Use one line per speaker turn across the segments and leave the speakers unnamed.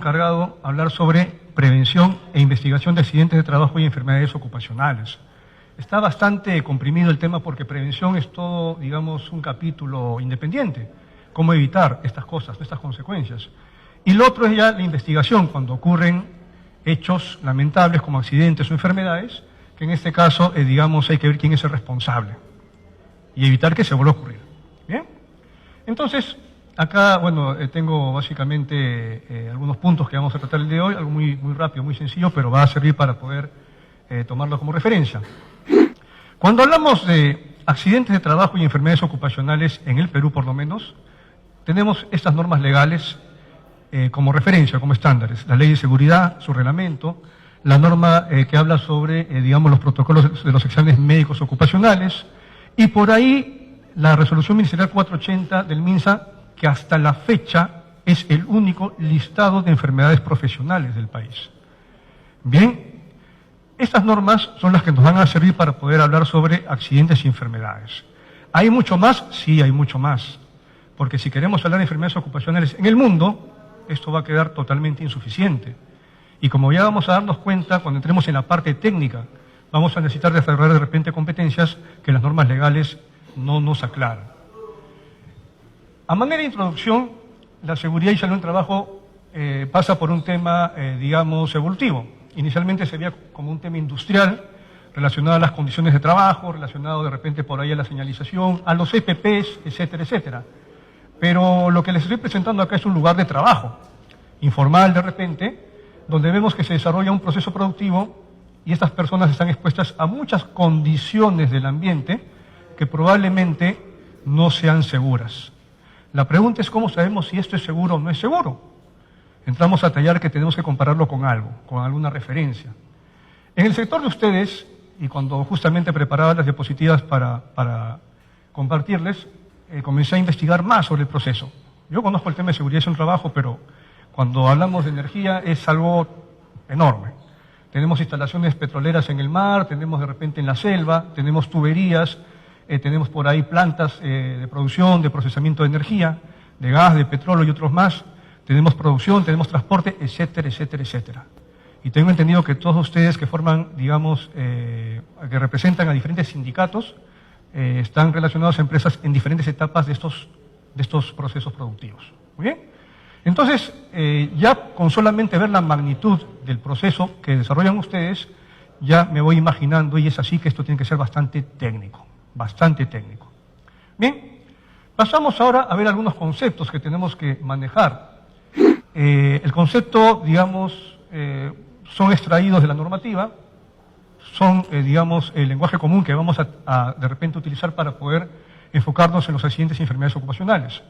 encargado hablar sobre prevención e investigación de accidentes de trabajo y enfermedades ocupacionales. Está bastante comprimido el tema porque prevención es todo, digamos, un capítulo independiente. Cómo evitar estas cosas, estas consecuencias. Y lo otro es ya la investigación, cuando ocurren hechos lamentables como accidentes o enfermedades, que en este caso, digamos, hay que ver quién es el responsable y evitar que se vuelva a ocurrir. ¿Bien? Entonces, acá, bueno, tengo básicamente algunos puntos que vamos a tratar el día de hoy, algo muy rápido, muy sencillo, pero va a servir para poder tomarlo como referencia. Cuando hablamos de accidentes de trabajo y enfermedades ocupacionales en el Perú, por lo menos, tenemos estas normas legales como referencia, como estándares. La Ley de Seguridad, su reglamento, la norma que habla sobre, digamos, los protocolos de los exámenes médicos ocupacionales, y por ahí la Resolución Ministerial 480 del MINSA, que hasta la fecha es el único listado de enfermedades profesionales del país. Bien, estas normas son las que nos van a servir para poder hablar sobre accidentes y enfermedades. ¿Hay mucho más? Sí, hay mucho más. Porque si queremos hablar de enfermedades ocupacionales en el mundo, esto va a quedar totalmente insuficiente. Y como ya vamos a darnos cuenta, cuando entremos en la parte técnica, vamos a necesitar desarrollar de repente competencias que las normas legales no nos aclaran. A manera de introducción, la seguridad y salud en trabajo pasa por un tema, digamos, evolutivo. Inicialmente se veía como un tema industrial, relacionado a las condiciones de trabajo, relacionado de repente por ahí a la señalización, a los EPPs, etcétera, etcétera. Pero lo que les estoy presentando acá es un lugar de trabajo, informal de repente, donde vemos que se desarrolla un proceso productivo y estas personas están expuestas a muchas condiciones del ambiente que probablemente no sean seguras. La pregunta es cómo sabemos si esto es seguro o no es seguro. Entramos a tallar que tenemos que compararlo con algo, con alguna referencia. En el sector de ustedes, y cuando justamente preparaba las diapositivas para compartirles, comencé a investigar más sobre el proceso. Yo conozco el tema de seguridad en el trabajo, pero cuando hablamos de energía es algo enorme. Tenemos instalaciones petroleras en el mar, tenemos de repente en la selva, tenemos tuberías, tenemos por ahí plantas de producción, de procesamiento de energía, de gas, de petróleo y otros más. Tenemos producción, tenemos transporte, etcétera, etcétera, etcétera. Y tengo entendido que todos ustedes que forman, digamos, que representan a diferentes sindicatos, están relacionados a empresas en diferentes etapas de estos procesos productivos. ¿Muy bien? Entonces, ya con solamente ver la magnitud del proceso que desarrollan ustedes, ya me voy imaginando, y es así que esto tiene que ser bastante técnico, bastante técnico. Bien, pasamos ahora a ver algunos conceptos que tenemos que manejar. El concepto, digamos, son extraídos de la normativa, son, digamos, el lenguaje común que vamos a de repente utilizar para poder enfocarnos en los accidentes y enfermedades ocupacionales.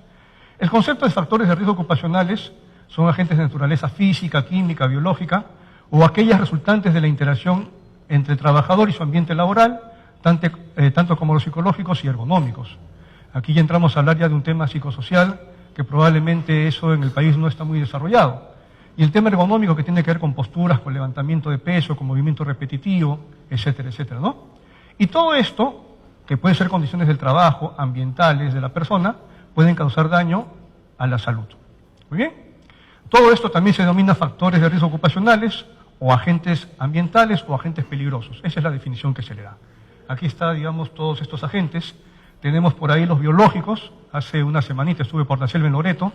El concepto de factores de riesgo ocupacionales son agentes de naturaleza física, química, biológica, o aquellas resultantes de la interacción entre el trabajador y su ambiente laboral, tanto como los psicológicos y ergonómicos. Aquí ya entramos al área de un tema psicosocial, que probablemente eso en el país no está muy desarrollado. Y el tema ergonómico que tiene que ver con posturas, con levantamiento de peso, con movimiento repetitivo, etcétera, etcétera, ¿no? Y todo esto, que puede ser condiciones del trabajo, ambientales de la persona, pueden causar daño a la salud. Muy bien. Todo esto también se denomina factores de riesgo ocupacionales o agentes ambientales o agentes peligrosos. Esa es la definición que se le da. Aquí está, digamos, todos estos agentes. Tenemos por ahí los biológicos. Hace una semanita estuve por la selva en Loreto.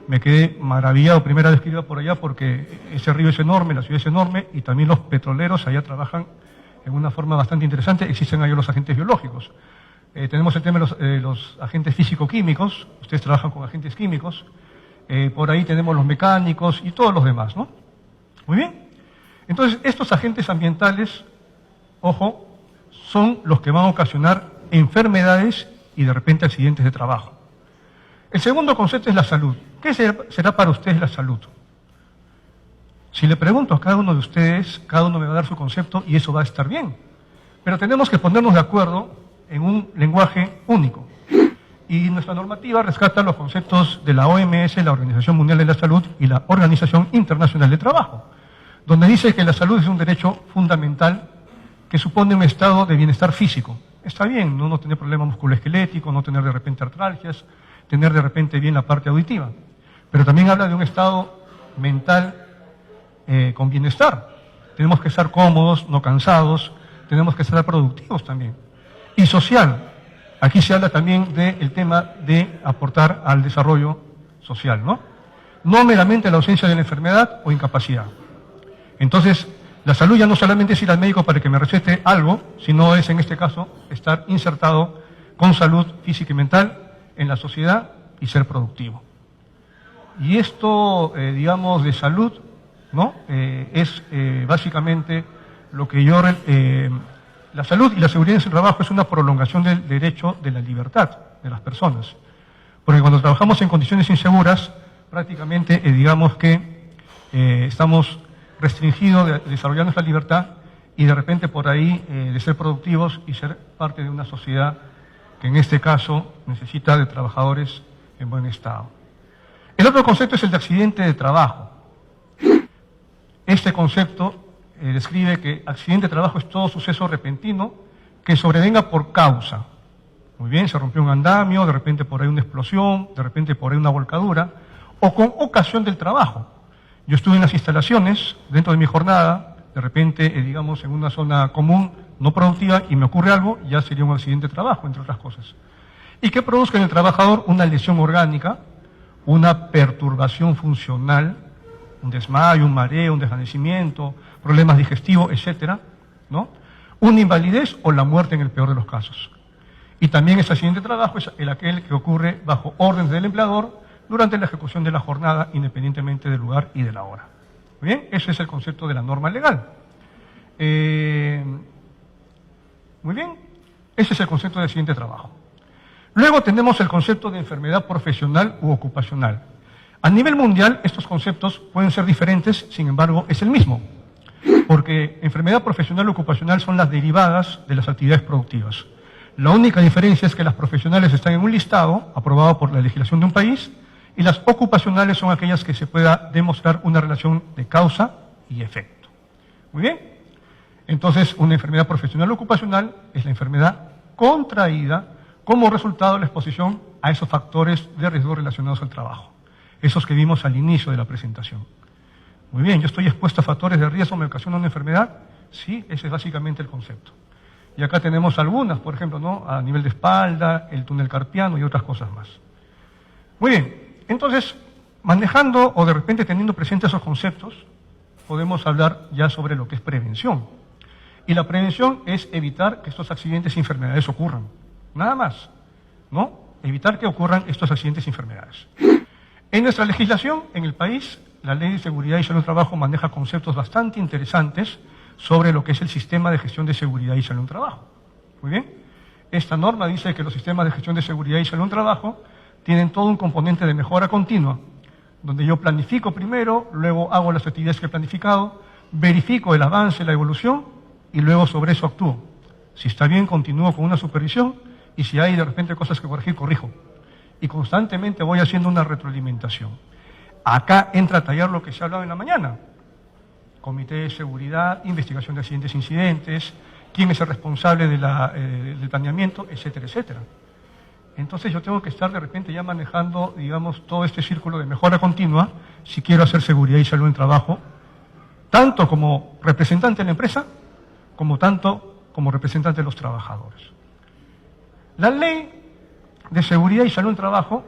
Me quedé maravillado, primera vez que iba por allá, porque ese río es enorme, la ciudad es enorme, y también los petroleros allá trabajan en una forma bastante interesante. Existen ahí los agentes biológicos. Tenemos el tema de los agentes físico-químicos. Ustedes trabajan con agentes químicos. Por ahí tenemos los mecánicos y todos los demás, ¿no? Muy bien. Entonces, estos agentes ambientales, ojo, son los que van a ocasionar enfermedades y de repente accidentes de trabajo. El segundo concepto es la salud. ¿Qué será para ustedes la salud? Si le pregunto a cada uno de ustedes, cada uno me va a dar su concepto y eso va a estar bien. Pero tenemos que ponernos de acuerdo en un lenguaje único. Y nuestra normativa rescata los conceptos de la OMS, la Organización Mundial de la Salud, y la Organización Internacional del Trabajo, donde dice que la salud es un derecho fundamental que supone un estado de bienestar físico. Está bien, no tener problemas musculoesqueléticos, no tener de repente artralgias, tener de repente bien la parte auditiva. Pero también habla de un estado mental con bienestar. Tenemos que estar cómodos, no cansados, tenemos que estar productivos también. Y social. Aquí se habla también del tema de aportar al desarrollo social, ¿no? No meramente la ausencia de la enfermedad o incapacidad. Entonces, la salud ya no solamente es ir al médico para que me recete algo, sino es, en este caso, estar insertado con salud física y mental en la sociedad y ser productivo. Y esto, digamos, de salud, ¿no? Es básicamente lo que yo... la salud y la seguridad en el trabajo es una prolongación del derecho de la libertad de las personas. Porque cuando trabajamos en condiciones inseguras, prácticamente, digamos que estamos restringidos de desarrollar nuestra libertad y de repente por ahí de ser productivos y ser parte de una sociedad que en este caso necesita de trabajadores en buen estado. El otro concepto es el de accidente de trabajo. Este concepto describe que accidente de trabajo es todo suceso repentino que sobrevenga por causa. Muy bien, se rompió un andamio, de repente por ahí una explosión, de repente por ahí una volcadura, o con ocasión del trabajo. Yo estuve en las instalaciones, dentro de mi jornada, de repente, digamos, en una zona común, no productiva, y me ocurre algo, ya sería un accidente de trabajo, entre otras cosas. Y que produzca en el trabajador una lesión orgánica, una perturbación funcional, un desmayo, un mareo, un desvanecimiento, problemas digestivos, etcétera, ¿no? Una invalidez o la muerte en el peor de los casos. Y también ese accidente de trabajo es aquel que ocurre bajo órdenes del empleador durante la ejecución de la jornada, independientemente del lugar y de la hora. Muy bien, ese es el concepto de la norma legal. Muy bien, ese es el concepto de accidente de trabajo. Luego tenemos el concepto de enfermedad profesional u ocupacional. A nivel mundial, estos conceptos pueden ser diferentes, sin embargo, es el mismo. Porque enfermedad profesional u ocupacional son las derivadas de las actividades productivas. La única diferencia es que las profesionales están en un listado aprobado por la legislación de un país y las ocupacionales son aquellas que se pueda demostrar una relación de causa y efecto. Muy bien. Entonces, una enfermedad profesional o ocupacional es la enfermedad contraída como resultado de la exposición a esos factores de riesgo relacionados al trabajo, esos que vimos al inicio de la presentación. Muy bien, yo estoy expuesto a factores de riesgo, ¿me ocasiona una enfermedad? Sí, ese es básicamente el concepto. Y acá tenemos algunas, por ejemplo, ¿no? A nivel de espalda, el túnel carpiano y otras cosas más. Muy bien, entonces, manejando o de repente teniendo presentes esos conceptos, podemos hablar ya sobre lo que es prevención. Y la prevención es evitar que estos accidentes y enfermedades ocurran. Nada más, ¿no? Evitar que ocurran estos accidentes y enfermedades. En nuestra legislación, en el país, la Ley de Seguridad y Salud en el Trabajo maneja conceptos bastante interesantes sobre lo que es el sistema de gestión de seguridad y salud en el trabajo. Muy bien. Esta norma dice que los sistemas de gestión de seguridad y salud en el trabajo tienen todo un componente de mejora continua, donde yo planifico primero, luego hago las actividades que he planificado, verifico el avance, la evolución, y luego sobre eso actúo. Si está bien, continúo con una supervisión, y si hay de repente cosas que corregir, corrijo. Y constantemente voy haciendo una retroalimentación. Acá entra a tallar lo que se ha hablado en la mañana. Comité de seguridad, investigación de accidentes e incidentes, quién es el responsable de del planeamiento, etcétera, etcétera. Entonces yo tengo que estar de repente ya manejando, digamos, todo este círculo de mejora continua si quiero hacer seguridad y salud en trabajo, tanto como representante de la empresa, como representante de los trabajadores. La Ley de Seguridad y Salud en Trabajo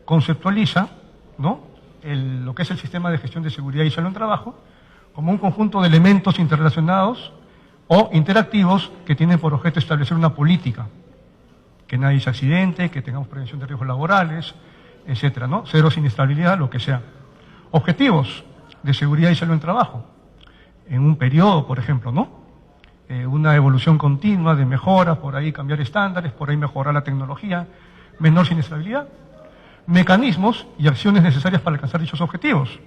conceptualiza, ¿no?, lo que es el sistema de gestión de seguridad y salud en trabajo como un conjunto de elementos interrelacionados o interactivos que tienen por objeto establecer una política, que nadie se accidente, que tengamos prevención de riesgos laborales, etcétera, ¿no? Cero siniestralidad, lo que sea. Objetivos de seguridad y salud en trabajo, en un periodo, por ejemplo, ¿no? Una evolución continua de mejora, por ahí cambiar estándares, por ahí mejorar la tecnología, menor siniestralidad. Mecanismos y acciones necesarias para alcanzar dichos objetivos.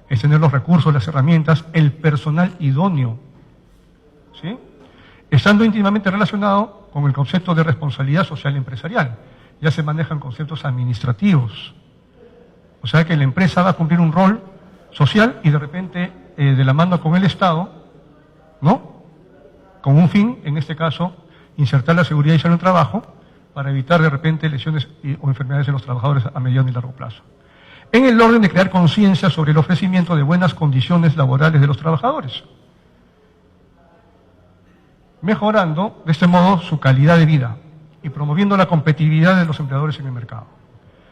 Es tener los recursos, las herramientas, el personal idóneo, ¿sí? Estando íntimamente relacionado con el concepto de responsabilidad social empresarial. Ya se manejan conceptos administrativos. O sea que la empresa va a cumplir un rol social y de repente, de la mano con el Estado, ¿no?, con un fin, en este caso, insertar la seguridad y salud en el trabajo para evitar de repente lesiones o enfermedades en los trabajadores a mediano y largo plazo. en el orden de crear conciencia sobre el ofrecimiento de buenas condiciones laborales de los trabajadores, mejorando de este modo su calidad de vida y promoviendo la competitividad de los empleadores en el mercado.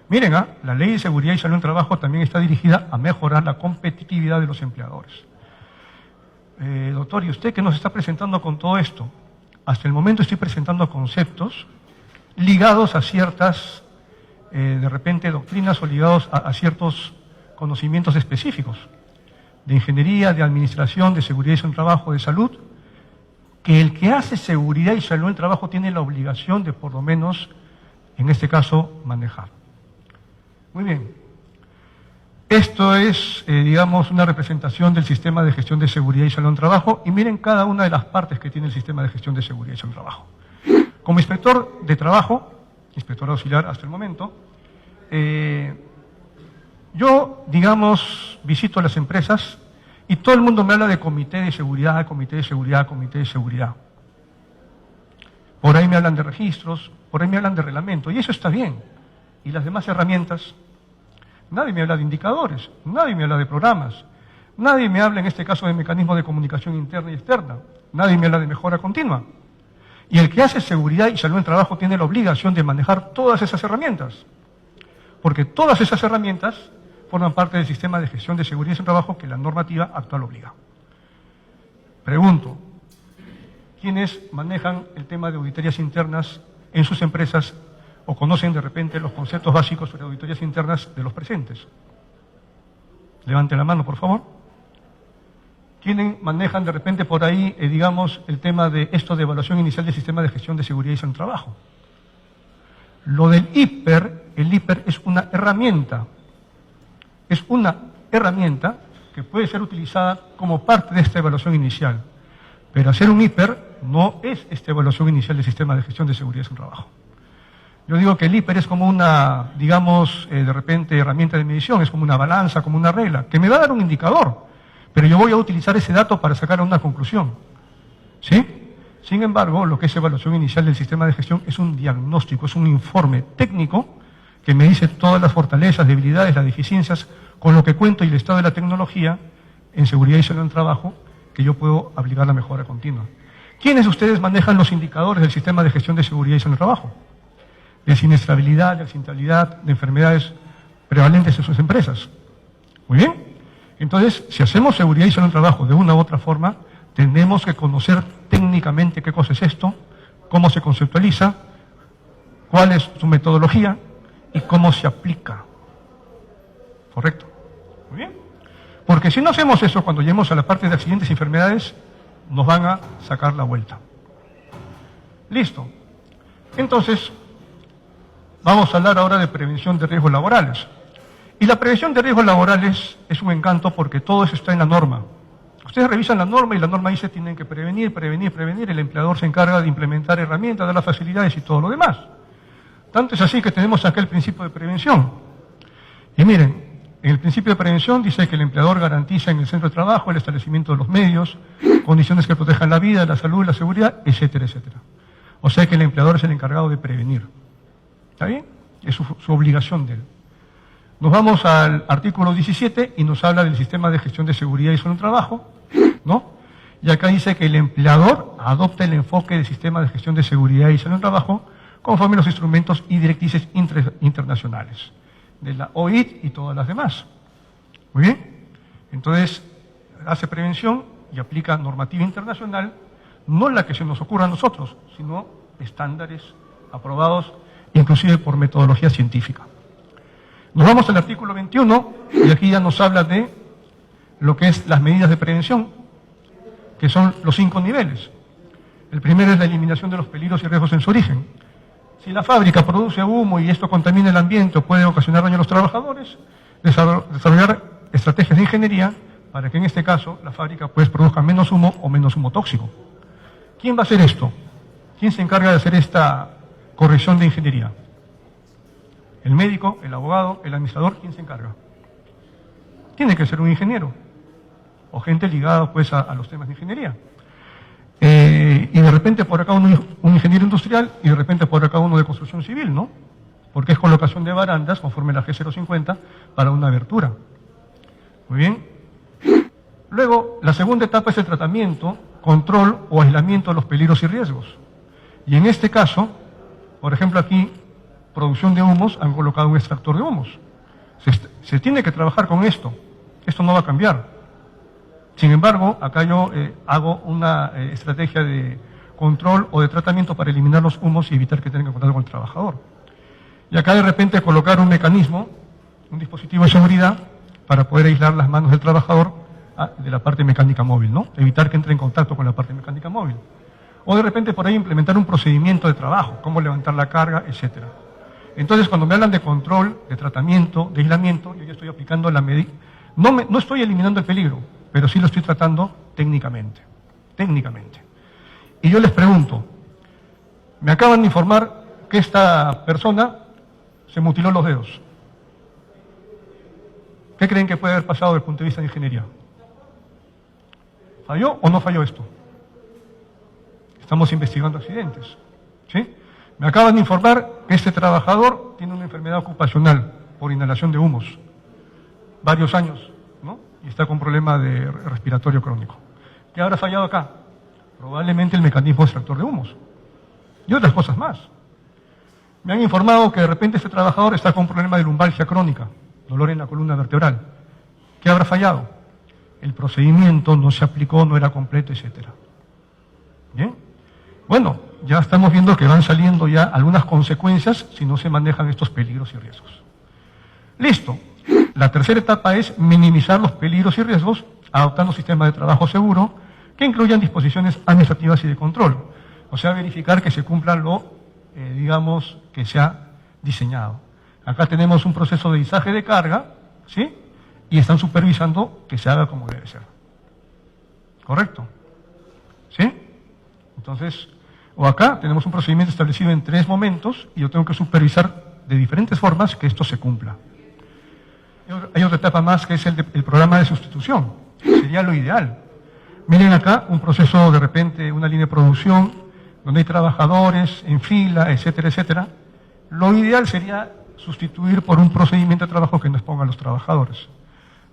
Miren, la Ley de Seguridad y Salud en el Trabajo también está dirigida a mejorar la competitividad de los empleadores. Doctor, ¿y usted qué nos está presentando con todo esto? Hasta el momento estoy presentando conceptos ligados a ciertas, de repente, doctrinas o ligados a ciertos conocimientos específicos de ingeniería, de administración, de seguridad y salud en el trabajo, de salud, que el que hace seguridad y salud en el trabajo tiene la obligación de, por lo menos, en este caso, manejar. Muy bien. Esto es, digamos, una representación del sistema de gestión de seguridad y salud en el trabajo, y miren cada una de las partes que tiene el sistema de gestión de seguridad y salud en el trabajo. Como inspector de trabajo, inspector auxiliar hasta el momento, yo, digamos, visito las empresas y todo el mundo me habla de comité de seguridad, comité de seguridad, comité de seguridad. Por ahí me hablan de registros, por ahí me hablan de reglamento, y eso está bien. Y las demás herramientas, nadie me habla de indicadores, nadie me habla de programas, nadie me habla en este caso de mecanismos de comunicación interna y externa, nadie me habla de mejora continua. Y el que hace seguridad y salud en el trabajo tiene la obligación de manejar todas esas herramientas, porque todas esas herramientas forman parte del sistema de gestión de seguridad y salud en el trabajo que la normativa actual obliga. Pregunto, ¿quiénes manejan el tema de auditorías internas en sus empresas o conocen de repente los conceptos básicos sobre auditorías internas de los presentes? Levanten la mano, por favor. ¿Quiénes manejan de repente por ahí, digamos, el tema de esto de evaluación inicial del sistema de gestión de seguridad y salud en el trabajo? Lo del IPER, el IPER es una herramienta. Es una herramienta que puede ser utilizada como parte de esta evaluación inicial. Pero hacer un IPER no es esta evaluación inicial del sistema de gestión de seguridad y salud en el trabajo. Yo digo que el IPER es como una, digamos, de repente herramienta de medición, es como una balanza, como una regla, que me va a dar un indicador, pero yo voy a utilizar ese dato para sacar una conclusión. ¿Sí? Sin embargo, lo que es evaluación inicial del sistema de gestión es un diagnóstico, es un informe técnico que me dice todas las fortalezas, debilidades, las deficiencias, con lo que cuento y el estado de la tecnología en seguridad y salud en el trabajo, que yo puedo aplicar la mejora continua. ¿Quiénes de ustedes manejan los indicadores del sistema de gestión de seguridad y salud en el trabajo? De siniestrabilidad, de accidentalidad, de enfermedades prevalentes en sus empresas. Muy bien. Entonces, si hacemos seguridad y salud en el trabajo de una u otra forma, tenemos que conocer técnicamente qué cosa es esto, cómo se conceptualiza, cuál es su metodología y cómo se aplica. ¿Correcto? Muy bien. Porque si no hacemos eso, cuando lleguemos a la parte de accidentes y enfermedades, nos van a sacar la vuelta. Listo. Entonces, vamos a hablar ahora de prevención de riesgos laborales. Y la prevención de riesgos laborales es un encanto porque todo eso está en la norma. Ustedes revisan la norma y la norma dice que tienen que prevenir, prevenir, prevenir. El empleador se encarga de implementar herramientas, dar las facilidades y todo lo demás. Tanto es así que tenemos acá el principio de prevención. Y miren, en el principio de prevención dice que el empleador garantiza en el centro de trabajo el establecimiento de los medios, condiciones que protejan la vida, la salud, la seguridad, etcétera, etcétera. O sea que el empleador es el encargado de prevenir. ¿Está bien? Es su obligación de él. Nos vamos al artículo 17 y nos habla del sistema de gestión de seguridad y salud en el trabajo, ¿no? Y acá dice que el empleador adopta el enfoque del sistema de gestión de seguridad y salud en el trabajo conforme a los instrumentos y directrices internacionales de la OIT y todas las demás. Muy bien. Entonces, hace prevención y aplica normativa internacional, no la que se nos ocurra a nosotros, sino estándares aprobados inclusive por metodología científica. Nos vamos al artículo 21 y aquí ya nos habla de lo que es las medidas de prevención, que son los 5 niveles. El primero es la eliminación de los peligros y riesgos en su origen. Si la fábrica produce humo y esto contamina el ambiente o puede ocasionar daño a los trabajadores, desarrollar estrategias de ingeniería para que en este caso la fábrica pues produzca menos humo o menos humo tóxico. ¿Quién va a hacer esto? ¿Quién se encarga de hacer esta corrección de ingeniería? ¿El médico, el abogado, el administrador? ¿Quién se encarga? Tiene que ser un ingeniero o gente ligada pues a los temas de ingeniería. Y de repente por acá un ingeniero industrial y de repente por acá uno de construcción civil, ¿no? porque es colocación de barandas, conforme la G050, para una abertura. Muy bien. Luego, la segunda etapa es el tratamiento, control o aislamiento de los peligros y riesgos. Y en este caso, por ejemplo aquí, producción de humos, han colocado un extractor de humos. Se tiene que trabajar con esto. Esto no va a cambiar. Sin embargo, acá yo hago una estrategia de control o de tratamiento para eliminar los humos y evitar que tengan contacto con el trabajador. Y acá de repente colocar un mecanismo, un dispositivo de seguridad para poder aislar las manos del trabajador de la parte mecánica móvil, ¿no? Evitar que entre en contacto con la parte mecánica móvil. O de repente por ahí implementar un procedimiento de trabajo, cómo levantar la carga, etcétera. Entonces, cuando me hablan de control, de tratamiento, de aislamiento, yo ya estoy aplicando la medida. No estoy eliminando el peligro, pero sí lo estoy tratando técnicamente. Técnicamente. Y yo les pregunto, me acaban de informar que esta persona se mutiló los dedos. ¿Qué creen que puede haber pasado desde el punto de vista de ingeniería? ¿Falló o no falló esto? Estamos investigando accidentes. ¿Sí? Me acaban de informar que este trabajador tiene una enfermedad ocupacional por inhalación de humos. Varios años, ¿no? Y está con problema de respiratorio crónico. ¿Qué habrá fallado acá? Probablemente el mecanismo extractor de humos. Y otras cosas más. Me han informado que de repente este trabajador está con un problema de lumbalgia crónica, dolor en la columna vertebral. ¿Qué habrá fallado? El procedimiento no se aplicó, no era completo, etcétera. ¿Bien? Bueno, ya estamos viendo que van saliendo ya algunas consecuencias si no se manejan estos peligros y riesgos. Listo. La tercera etapa es minimizar los peligros y riesgos adoptando sistemas de trabajo seguro que incluyan disposiciones administrativas y de control. O sea, verificar que se cumplan lo, digamos, que se ha diseñado. Acá tenemos un proceso de izaje de carga, ¿sí? Y están supervisando que se haga como debe ser. ¿Correcto? ¿Sí? Entonces, o acá tenemos un procedimiento establecido en 3 momentos y yo tengo que supervisar de diferentes formas que esto se cumpla. Hay otra etapa más que es el programa de sustitución. Sería lo ideal. Miren acá un proceso de repente, una línea de producción, donde hay trabajadores en fila, etcétera, etcétera. Lo ideal sería sustituir por un procedimiento de trabajo que no exponga a los trabajadores.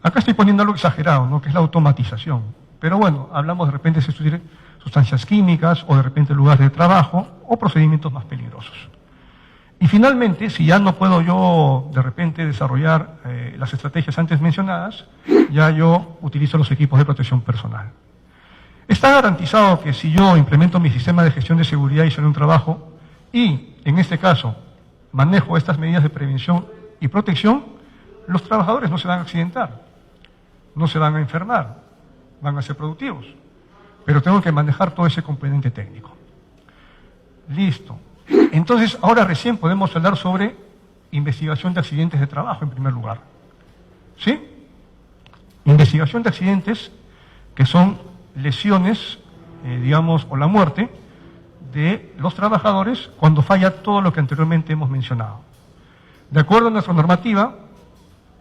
Acá estoy poniendo algo exagerado, ¿no? Que es la automatización. Pero bueno, hablamos de repente de sustituir sustancias químicas o de repente lugares de trabajo o procedimientos más peligrosos. Y finalmente, si ya no puedo yo de repente desarrollar las estrategias antes mencionadas, ya yo utilizo los equipos de protección personal. Está garantizado que si yo implemento mi sistema de gestión de seguridad y salud en un trabajo y, en este caso, manejo estas medidas de prevención y protección, los trabajadores no se van a accidentar, no se van a enfermar, van a ser productivos. Pero tengo que manejar todo ese componente técnico. Listo. Entonces, ahora recién podemos hablar sobre investigación de accidentes de trabajo en primer lugar. ¿Sí? Investigación de accidentes que son lesiones, digamos, o la muerte de los trabajadores cuando falla todo lo que anteriormente hemos mencionado. De acuerdo a nuestra normativa,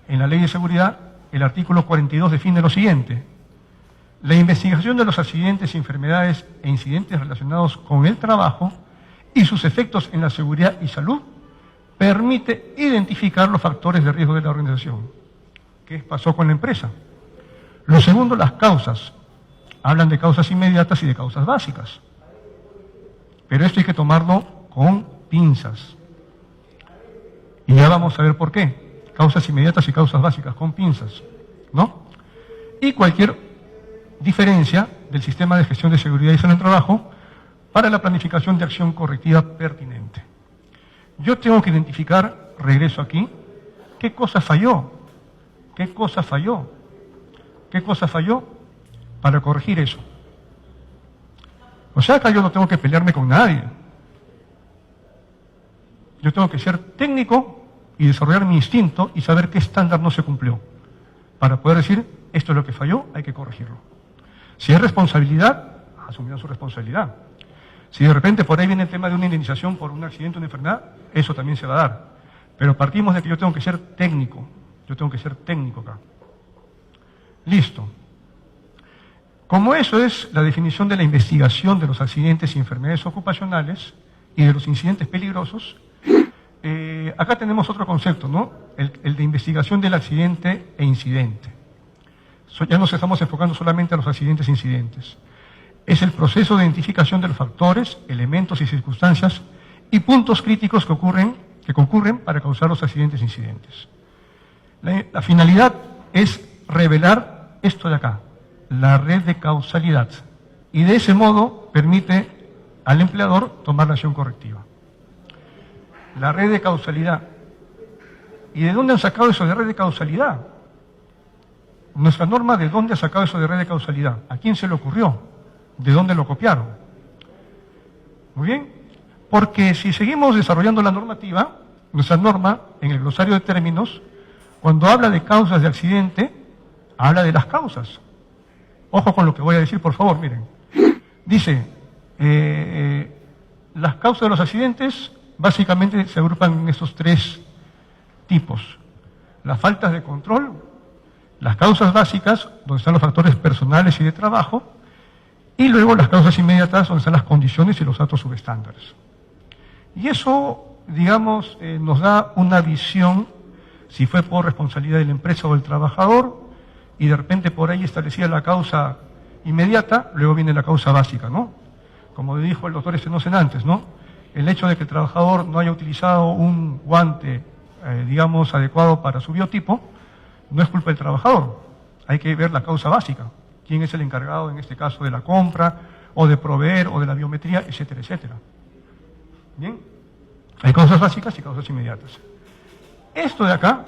en la Ley de Seguridad, el artículo 42 define lo siguiente: la investigación de los accidentes, enfermedades e incidentes relacionados con el trabajo y sus efectos en la seguridad y salud permite identificar los factores de riesgo de la organización. ¿Qué pasó con la empresa? Lo segundo, las causas. Hablan de causas inmediatas y de causas básicas. Pero esto hay que tomarlo con pinzas. Y ya vamos a ver por qué. Causas inmediatas y causas básicas, con pinzas, ¿no? Y cualquier diferencia del sistema de gestión de seguridad y salud en el trabajo para la planificación de acción correctiva pertinente. Yo tengo que identificar, regreso aquí, qué cosa falló, qué cosa falló, qué cosa falló para corregir eso. O sea, acá yo no tengo que pelearme con nadie. Yo tengo que ser técnico y desarrollar mi instinto y saber qué estándar no se cumplió, para poder decir, esto es lo que falló, hay que corregirlo. Si es responsabilidad, asumirán su responsabilidad. Si de repente por ahí viene el tema de una indemnización por un accidente o una enfermedad, eso también se va a dar. Pero partimos de que yo tengo que ser técnico. Yo tengo que ser técnico acá. Listo. Como eso es la definición de la investigación de los accidentes y enfermedades ocupacionales y de los incidentes peligrosos, Acá tenemos otro concepto, ¿no? El de investigación del accidente e incidente. Ya nos estamos enfocando solamente a los accidentes e incidentes. Es el proceso de identificación de los factores, elementos y circunstancias y puntos críticos que concurren para causar los accidentes e incidentes. La finalidad es revelar esto de acá, la red de causalidad, y de ese modo permite al empleador tomar la acción correctiva. La red de causalidad. ¿Y de dónde han sacado eso de red de causalidad? Nuestra norma, ¿de dónde ha sacado eso de red de causalidad? ¿A quién se le ocurrió? ¿De dónde lo copiaron? Muy bien, porque si seguimos desarrollando la normativa, nuestra norma, en el glosario de términos, cuando habla de causas de accidente, habla de las causas. Ojo con lo que voy a decir, por favor, miren. Dice, las causas de los accidentes básicamente se agrupan en estos tres tipos. Las faltas de control, las causas básicas, donde están los factores personales y de trabajo, y luego las causas inmediatas, donde están las condiciones y los datos subestándares. Y eso, digamos, nos da una visión, si fue por responsabilidad de la empresa o del trabajador, y de repente por ahí establecida la causa inmediata, luego viene la causa básica, ¿no? Como dijo el doctor Estenosen antes, ¿no? El hecho de que el trabajador no haya utilizado un guante, digamos, adecuado para su biotipo, no es culpa del trabajador. Hay que ver la causa básica. ¿Quién es el encargado, en este caso, de la compra, o de proveer, o de la biometría, etcétera, etcétera? ¿Bien? Hay causas básicas y causas inmediatas. Esto de acá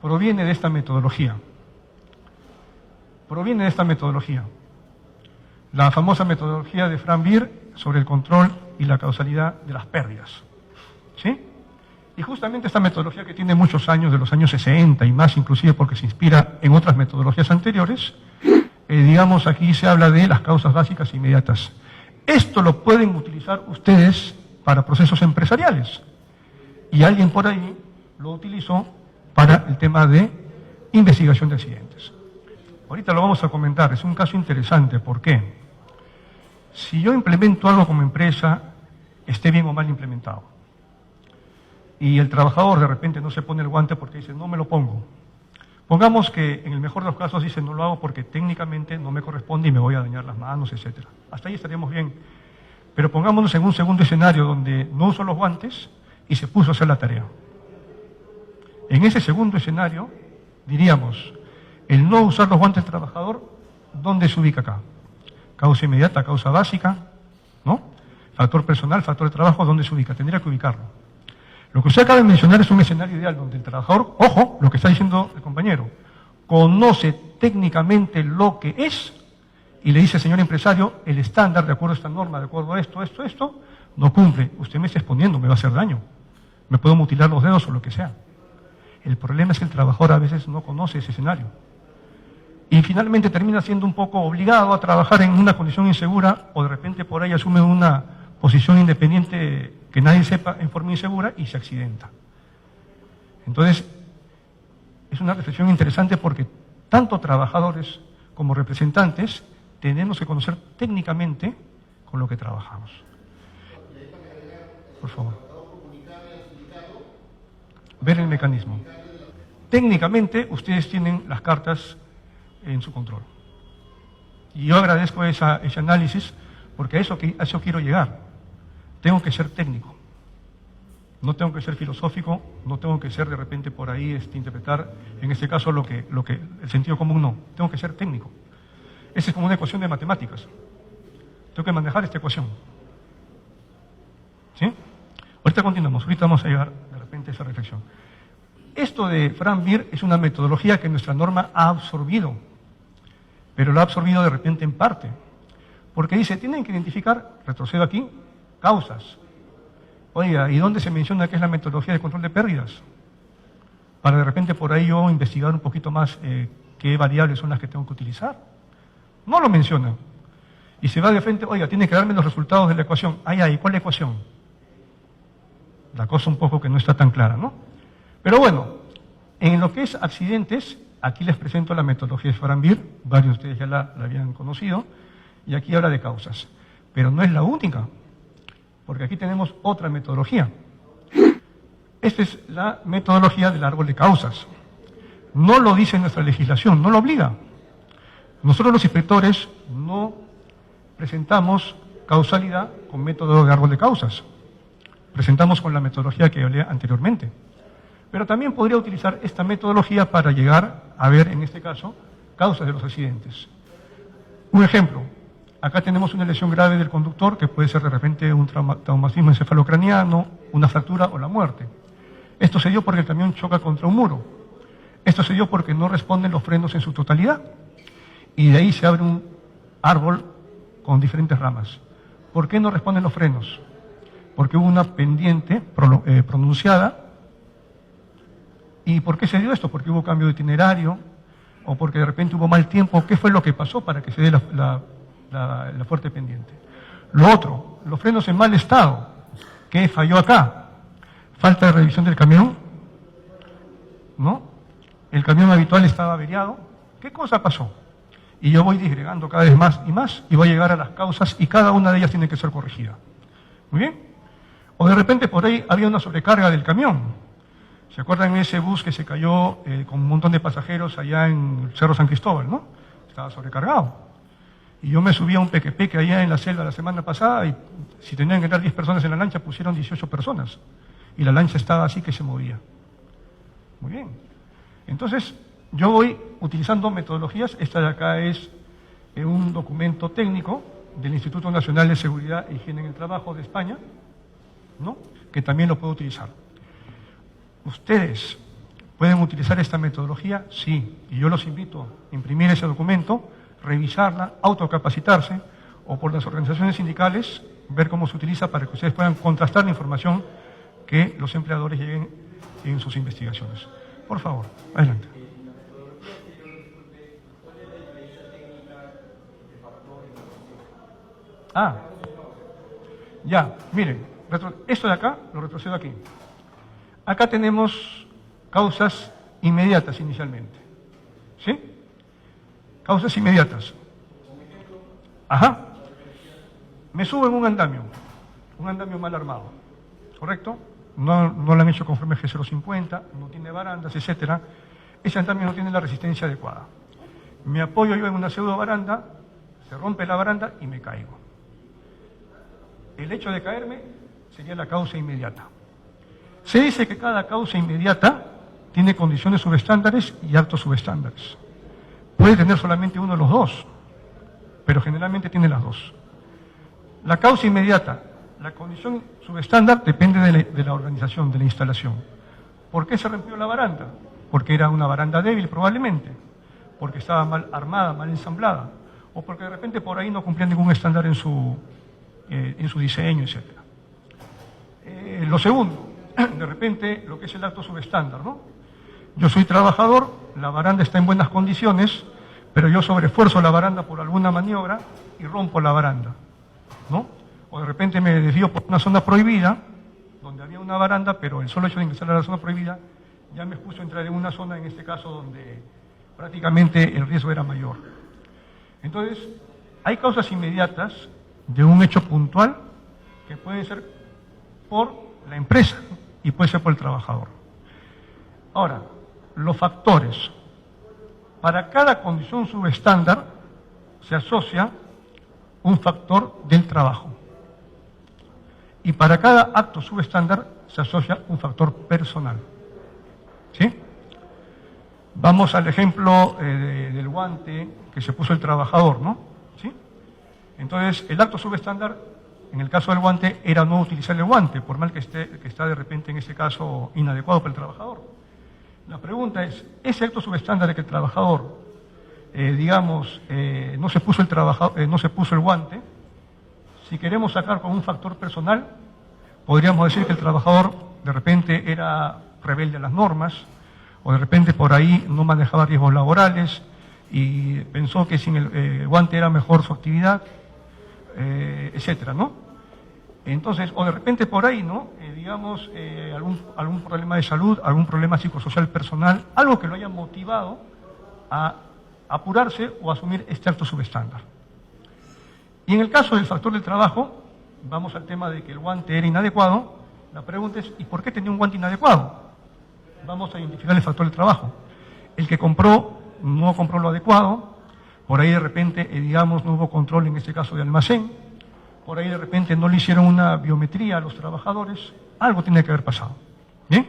proviene de esta metodología. Proviene de esta metodología. La famosa metodología de Frank Beer sobre el control y la causalidad de las pérdidas. ¿Sí? Y justamente esta metodología, que tiene muchos años, de los años 60 y más inclusive, porque se inspira en otras metodologías anteriores, digamos, aquí se habla de las causas básicas e inmediatas. Esto lo pueden utilizar ustedes para procesos empresariales. Y alguien por ahí lo utilizó para el tema de investigación de accidentes. Ahorita lo vamos a comentar, es un caso interesante. ¿Por qué? Si yo implemento algo como empresa, esté bien o mal implementado, y el trabajador de repente no se pone el guante porque dice, no me lo pongo. Pongamos que en el mejor de los casos dice, no lo hago porque técnicamente no me corresponde y me voy a dañar las manos, etc. Hasta ahí estaríamos bien. Pero pongámonos en un segundo escenario donde no usó los guantes y se puso a hacer la tarea. En ese segundo escenario, diríamos, el no usar los guantes del trabajador, ¿dónde se ubica acá? Causa inmediata, causa básica, ¿no? Factor personal, factor de trabajo, ¿dónde se ubica? Tendría que ubicarlo. Lo que usted acaba de mencionar es un escenario ideal donde el trabajador, ojo, lo que está diciendo el compañero, conoce técnicamente lo que es y le dice, señor empresario, el estándar, de acuerdo a esta norma, de acuerdo a esto, no cumple. Usted me está exponiendo, me va a hacer daño. Me puedo mutilar los dedos o lo que sea. El problema es que el trabajador a veces no conoce ese escenario. Y finalmente termina siendo un poco obligado a trabajar en una condición insegura, o de repente por ahí asume una posición independiente que nadie sepa, en forma insegura, y se accidenta. Entonces, es una reflexión interesante porque tanto trabajadores como representantes tenemos que conocer técnicamente con lo que trabajamos. Por favor. Ver el mecanismo. Técnicamente, ustedes tienen las cartas en su control. Y yo agradezco ese análisis, porque a eso quiero llegar. Tengo que ser técnico. No tengo que ser filosófico, no tengo que ser de repente por ahí interpretar, en este caso, lo que el sentido común no. Tengo que ser técnico. Esa es como una ecuación de matemáticas. Tengo que manejar esta ecuación. ¿Sí? Ahorita continuamos, ahorita vamos a llegar de repente a esa reflexión. Esto de Frank Beer es una metodología que nuestra norma ha absorbido, pero lo ha absorbido de repente en parte. Porque dice, tienen que identificar, retrocedo aquí, causas. Oiga, ¿y dónde se menciona que es la metodología de control de pérdidas? Para de repente por ahí yo investigar un poquito más qué variables son las que tengo que utilizar. No lo menciona. Y se va de frente, oiga, tiene que darme los resultados de la ecuación. Ay, ¿cuál ecuación? La cosa un poco que no está tan clara, ¿no? Pero bueno, en lo que es accidentes, aquí les presento la metodología de Frank Beer, varios de ustedes ya la habían conocido, y aquí habla de causas. Pero no es la única, porque aquí tenemos otra metodología. Esta es la metodología del árbol de causas. No lo dice nuestra legislación, no lo obliga. Nosotros los inspectores no presentamos causalidad con método de árbol de causas. Presentamos con la metodología que hablé anteriormente. Pero también podría utilizar esta metodología para llegar a ver, en este caso, causas de los accidentes. Un ejemplo, acá tenemos una lesión grave del conductor que puede ser de repente un traumatismo encefalocraniano, una fractura o la muerte. Esto se dio porque el camión choca contra un muro. Esto se dio porque no responden los frenos en su totalidad. Y de ahí se abre un árbol con diferentes ramas. ¿Por qué no responden los frenos? Porque hubo una pendiente pronunciada. ¿Y por qué se dio esto? Porque hubo cambio de itinerario o porque de repente hubo mal tiempo. ¿Qué fue lo que pasó para que se dé la fuerte pendiente? Lo otro, los frenos en mal estado. ¿Qué falló acá? Falta de revisión del camión, ¿no? El camión habitual estaba averiado. ¿Qué cosa pasó? Y yo voy disgregando cada vez más y más y voy a llegar a las causas y cada una de ellas tiene que ser corregida. ¿Muy bien? O de repente por ahí había una sobrecarga del camión. ¿Se acuerdan de ese bus que se cayó con un montón de pasajeros allá en el Cerro San Cristóbal, no? Estaba sobrecargado. Y yo me subí a un peque allá en la selva la semana pasada y si tenían que entrar 10 personas en la lancha pusieron 18 personas. Y la lancha estaba así que se movía. Muy bien. Entonces, yo voy utilizando metodologías. Esta de acá es un documento técnico del Instituto Nacional de Seguridad e Higiene en el Trabajo de España, ¿no? Que también lo puedo utilizar. ¿Ustedes pueden utilizar esta metodología? Sí. Y yo los invito a imprimir ese documento, revisarla, autocapacitarse, o por las organizaciones sindicales, ver cómo se utiliza para que ustedes puedan contrastar la información que los empleadores lleguen en sus investigaciones. Por favor, adelante. Ya, miren, esto de acá lo retrocedo aquí. Acá tenemos causas inmediatas inicialmente. ¿Sí? Causas inmediatas. Ajá. Me subo en un andamio mal armado, ¿correcto? No lo han hecho conforme G050, no tiene barandas, etcétera. Ese andamio no tiene la resistencia adecuada. Me apoyo yo en una pseudo baranda, se rompe la baranda y me caigo. El hecho de caerme sería la causa inmediata. Se dice que cada causa inmediata tiene condiciones subestándares y actos subestándares. Puede tener solamente uno de los dos, pero generalmente tiene las dos. La causa inmediata, la condición subestándar depende de la organización, de la instalación. ¿Por qué se rompió la baranda? Porque era una baranda débil probablemente, porque estaba mal armada, mal ensamblada, o porque de repente por ahí no cumplía ningún estándar en su diseño, etc. Lo segundo, de repente lo que es el acto subestándar, ¿no? Yo soy trabajador, la baranda está en buenas condiciones, pero yo sobreesfuerzo la baranda por alguna maniobra y rompo la baranda, ¿no? O de repente me desvío por una zona prohibida, donde había una baranda, pero el solo hecho de ingresar a la zona prohibida ya me expuso a entrar en una zona, en este caso, donde prácticamente el riesgo era mayor. Entonces, hay causas inmediatas de un hecho puntual que pueden ser por la empresa y puede ser por el trabajador. Ahora, los factores. Para cada condición subestándar se asocia un factor del trabajo. Y para cada acto subestándar se asocia un factor personal. ¿Sí? Vamos al ejemplo del guante que se puso el trabajador, ¿no? ¿Sí? Entonces, el acto subestándar, en el caso del guante, era no utilizar el guante, por mal que está de repente en ese caso inadecuado para el trabajador. La pregunta es, ese acto subestándar de que el trabajador, no se puso el guante, si queremos sacar con un factor personal, podríamos decir que el trabajador de repente era rebelde a las normas, o de repente por ahí no manejaba riesgos laborales y pensó que sin el guante era mejor su actividad, etcétera, ¿no? Entonces, o de repente por ahí, ¿no? Algún problema de salud, algún problema psicosocial personal, algo que lo haya motivado a apurarse o asumir este acto subestándar. Y en el caso del factor del trabajo, vamos al tema de que el guante era inadecuado La pregunta es, ¿y por qué tenía un guante inadecuado? Vamos a identificar el factor del trabajo. El que compró no compró lo adecuado, por ahí de repente, digamos, no hubo control en este caso de almacén, por ahí de repente no le hicieron una biometría a los trabajadores, algo tiene que haber pasado. ¿Bien?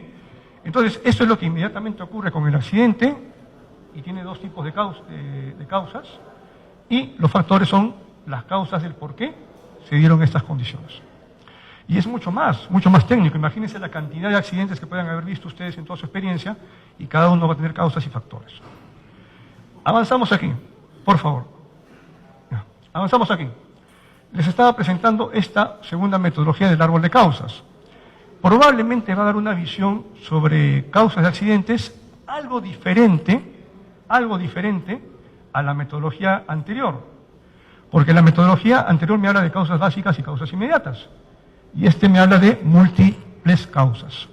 Entonces, esto es lo que inmediatamente ocurre con el accidente y tiene dos tipos de causas y los factores son las causas del por qué se dieron estas condiciones. Y es mucho más técnico. Imagínense la cantidad de accidentes que puedan haber visto ustedes en toda su experiencia y cada uno va a tener causas y factores. Avanzamos aquí, por favor. Avanzamos aquí. Les estaba presentando esta segunda metodología del árbol de causas. Probablemente va a dar una visión sobre causas de accidentes algo diferente a la metodología anterior. Porque la metodología anterior me habla de causas básicas y causas inmediatas. Y este me habla de múltiples causas.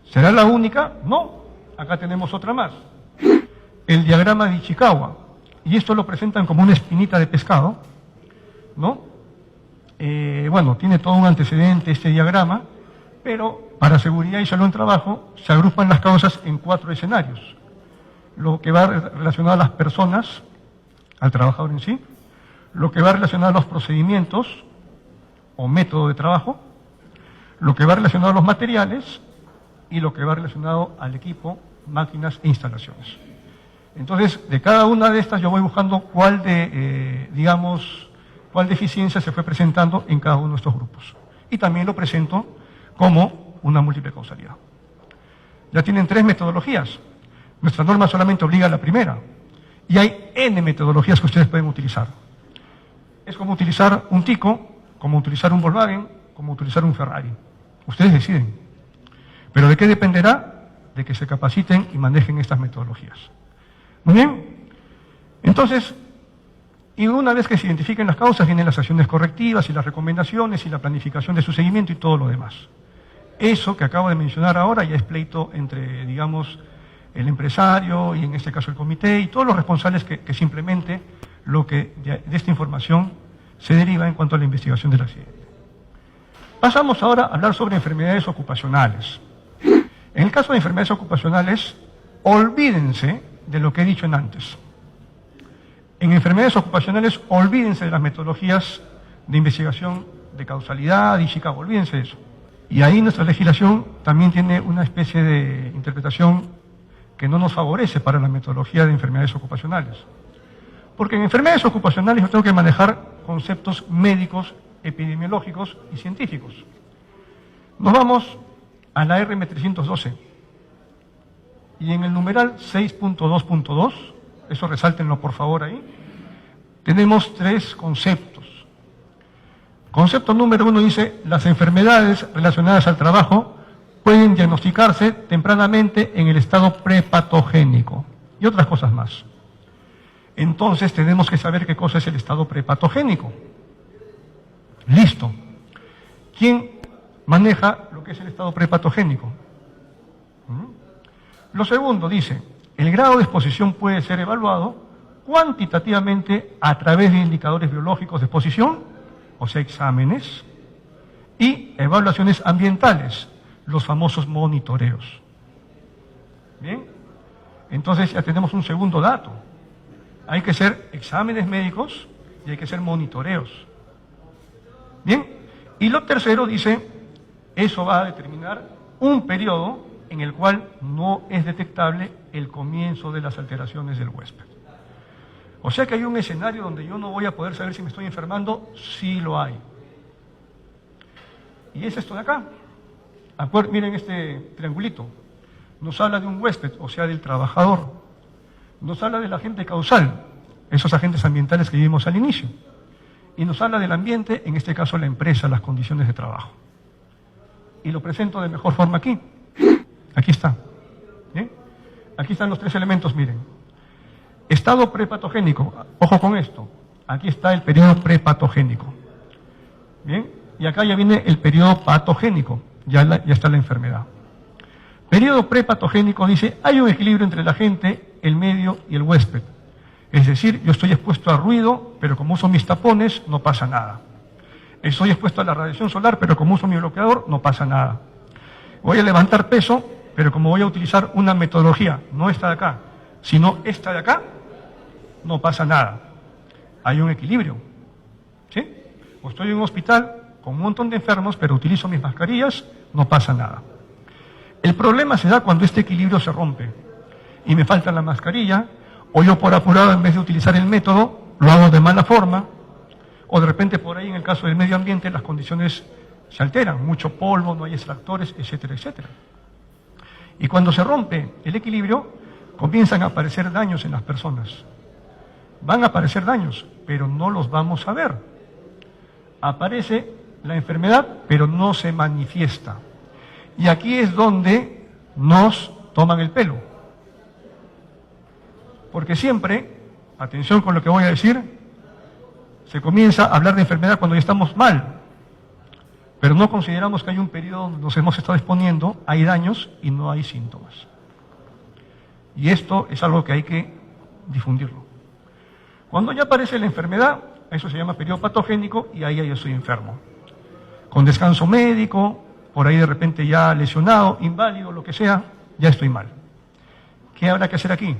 ¿Será la única? No. Acá tenemos otra más. El diagrama de Ichikawa. Y esto lo presentan como una espinita de pescado, ¿no? Bueno, tiene todo un antecedente este diagrama, pero para seguridad y salud en trabajo se agrupan las causas en 4 escenarios. Lo que va relacionado a las personas, al trabajador en sí, lo que va relacionado a los procedimientos o método de trabajo, lo que va relacionado a los materiales y lo que va relacionado al equipo, máquinas e instalaciones. Entonces, de cada una de estas yo voy buscando cuál deficiencia se fue presentando en cada uno de estos grupos. Y también lo presento como una múltiple causalidad. Ya tienen 3 metodologías. Nuestra norma solamente obliga a la primera. Y hay N metodologías que ustedes pueden utilizar. Es como utilizar un Tico, como utilizar un Volkswagen, como utilizar un Ferrari. Ustedes deciden. Pero ¿de qué dependerá? De que se capaciten y manejen estas metodologías. Muy bien. Entonces, y una vez que se identifiquen las causas, vienen las acciones correctivas y las recomendaciones y la planificación de su seguimiento y todo lo demás. Eso que acabo de mencionar ahora ya es pleito entre, digamos, el empresario y en este caso el comité y todos los responsables que simplemente lo que de esta información se deriva en cuanto a la investigación del accidente. Pasamos ahora a hablar sobre enfermedades ocupacionales. En el caso de enfermedades ocupacionales, olvídense de lo que he dicho en antes. En enfermedades ocupacionales, olvídense de las metodologías de investigación de causalidad y Chicago, olvídense de eso. Y ahí nuestra legislación también tiene una especie de interpretación que no nos favorece para la metodología de enfermedades ocupacionales. Porque en enfermedades ocupacionales yo tengo que manejar conceptos médicos, epidemiológicos y científicos. Nos vamos a la RM312 y en el numeral 6.2.2, eso resáltenlo por favor ahí, tenemos 3 conceptos. Concepto número 1 dice, las enfermedades relacionadas al trabajo pueden diagnosticarse tempranamente en el estado prepatogénico y otras cosas más. Entonces tenemos que saber qué cosa es el estado prepatogénico. Listo. ¿Quién maneja lo que es el estado prepatogénico? Lo segundo dice, el grado de exposición puede ser evaluado cuantitativamente a través de indicadores biológicos de exposición, o sea, exámenes, y evaluaciones ambientales, los famosos monitoreos. Bien, entonces ya tenemos un segundo dato. Hay que hacer exámenes médicos y hay que hacer monitoreos. Bien, y lo tercero dice, eso va a determinar un periodo en el cual no es detectable el comienzo de las alteraciones del huésped. O sea que hay un escenario donde yo no voy a poder saber si me estoy enfermando, sí lo hay. Y es esto de acá. Miren este triangulito. Nos habla de un huésped, o sea, del trabajador. Nos habla del agente causal, esos agentes ambientales que vimos al inicio. Y nos habla del ambiente, en este caso la empresa, las condiciones de trabajo. Y lo presento de mejor forma aquí. Aquí está. ¿Bien? Aquí están los 3 elementos, miren. Estado prepatogénico, ojo con esto. Aquí está el periodo prepatogénico. Bien, y acá ya viene el periodo patogénico, ya está la enfermedad. Periodo prepatogénico dice, hay un equilibrio entre el agente, el medio y el huésped. Es decir, yo estoy expuesto a ruido, pero como uso mis tapones, no pasa nada. Estoy expuesto a la radiación solar, pero como uso mi bloqueador, no pasa nada. Voy a levantar peso, pero como voy a utilizar una metodología, no esta de acá, sino esta de acá, no pasa nada. Hay un equilibrio. ¿Sí? O estoy en un hospital con un montón de enfermos, pero utilizo mis mascarillas, no pasa nada. El problema se da cuando este equilibrio se rompe y me falta la mascarilla, o yo por apurado, en vez de utilizar el método, lo hago de mala forma, o de repente por ahí en el caso del medio ambiente las condiciones se alteran, mucho polvo, no hay extractores, etcétera, etcétera. Y cuando se rompe el equilibrio, comienzan a aparecer daños en las personas. Van a aparecer daños, pero no los vamos a ver. Aparece la enfermedad, pero no se manifiesta. Y aquí es donde nos toman el pelo. Porque siempre, atención con lo que voy a decir, se comienza a hablar de enfermedad cuando ya estamos mal. Pero no consideramos que hay un periodo donde nos hemos estado exponiendo, hay daños y no hay síntomas. Y esto es algo que hay que difundirlo. Cuando ya aparece la enfermedad, eso se llama periodo patogénico y ahí ya yo estoy enfermo. Con descanso médico, por ahí de repente ya lesionado, inválido, lo que sea, ya estoy mal. ¿Qué habrá que hacer aquí?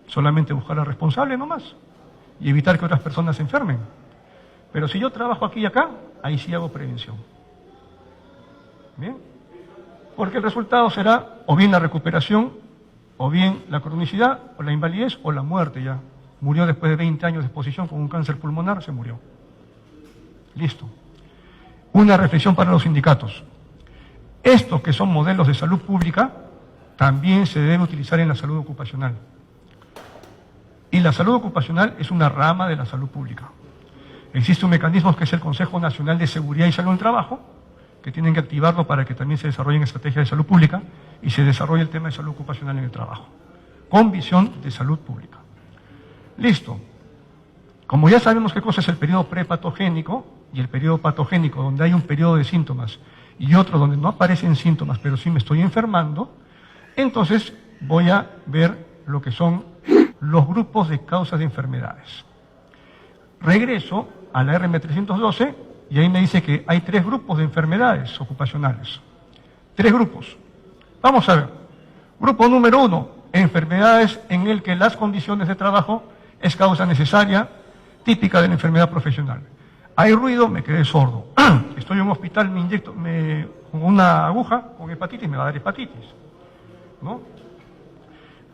Solamente buscar al responsable nomás y evitar que otras personas se enfermen. Pero si yo trabajo aquí y acá, ahí sí hago prevención. ¿Bien? Porque el resultado será o bien la recuperación, o bien la cronicidad, o la invalidez, o la muerte ya. Murió después de 20 años de exposición con un cáncer pulmonar, se murió. Listo. Una reflexión para los sindicatos. Estos que son modelos de salud pública, también se debe utilizar en la salud ocupacional. Y la salud ocupacional es una rama de la salud pública. Existe un mecanismo que es el Consejo Nacional de Seguridad y Salud en Trabajo, que tienen que activarlo para que también se desarrollen estrategias de salud pública y se desarrolle el tema de salud ocupacional en el trabajo, con visión de salud pública. Listo. Como ya sabemos qué cosa es el periodo prepatogénico y el periodo patogénico, donde hay un periodo de síntomas y otro donde no aparecen síntomas, pero sí me estoy enfermando, entonces voy a ver lo que son los grupos de causas de enfermedades. Regreso a la RM312 y ahí me dice que hay 3 grupos de enfermedades ocupacionales. 3 grupos. Vamos a ver. Grupo número 1, enfermedades en el que las condiciones de trabajo es causa necesaria, típica de la enfermedad profesional. Hay ruido, me quedé sordo. Estoy en un hospital, me inyecto con una aguja, con hepatitis, me va a dar hepatitis, ¿no?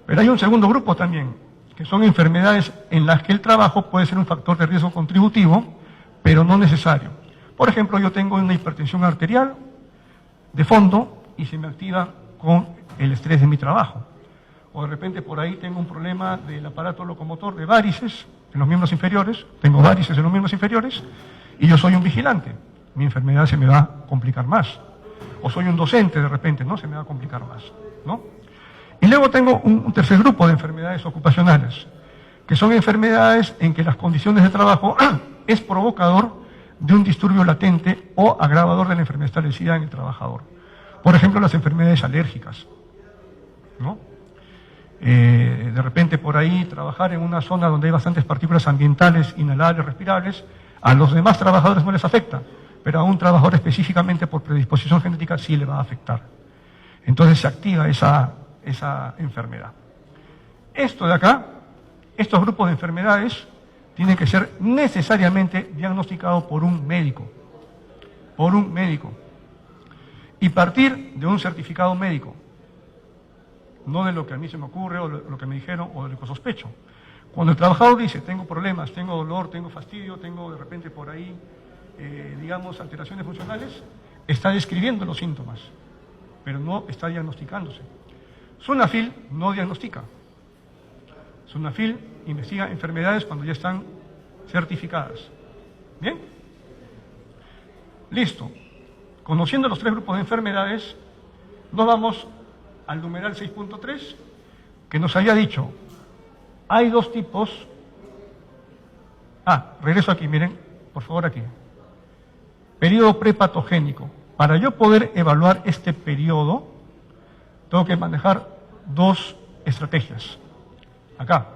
Pero hay un segundo grupo también, que son enfermedades en las que el trabajo puede ser un factor de riesgo contributivo, pero no necesario. Por ejemplo, yo tengo una hipertensión arterial de fondo y se me activa con el estrés de mi trabajo. O de repente por ahí tengo un problema del aparato locomotor de varices en los miembros inferiores, tengo varices en los miembros inferiores y yo soy un vigilante. Mi enfermedad se me va a complicar más. O soy un docente de repente, ¿no? Se me va a complicar más, ¿no? Y luego tengo un tercer grupo de enfermedades ocupacionales, que son enfermedades en que las condiciones de trabajo es provocador de un disturbio latente o agravador de la enfermedad establecida en el trabajador. Por ejemplo, las enfermedades alérgicas, ¿no? De repente por ahí trabajar en una zona donde hay bastantes partículas ambientales, inhalables, respirables, a los demás trabajadores no les afecta, pero a un trabajador específicamente por predisposición genética sí le va a afectar. Entonces se activa esa enfermedad. Esto de acá, estos grupos de enfermedades tienen que ser necesariamente diagnosticados por un médico. Por un médico. Y partir de un certificado médico. No de lo que a mí se me ocurre o lo que me dijeron o de lo que sospecho. Cuando el trabajador dice, tengo problemas, tengo dolor, tengo fastidio, tengo de repente por ahí, digamos, alteraciones funcionales, está describiendo los síntomas, pero no está diagnosticándose. SUNAFIL no diagnostica. SUNAFIL investiga enfermedades cuando ya están certificadas. ¿Bien? Listo. Conociendo los 3 grupos de enfermedades, nos vamos al numeral 6.3, que nos había dicho, hay 2 tipos. Regreso aquí, miren, por favor aquí. Periodo prepatogénico. Para yo poder evaluar este periodo, tengo que manejar 2 estrategias. Acá.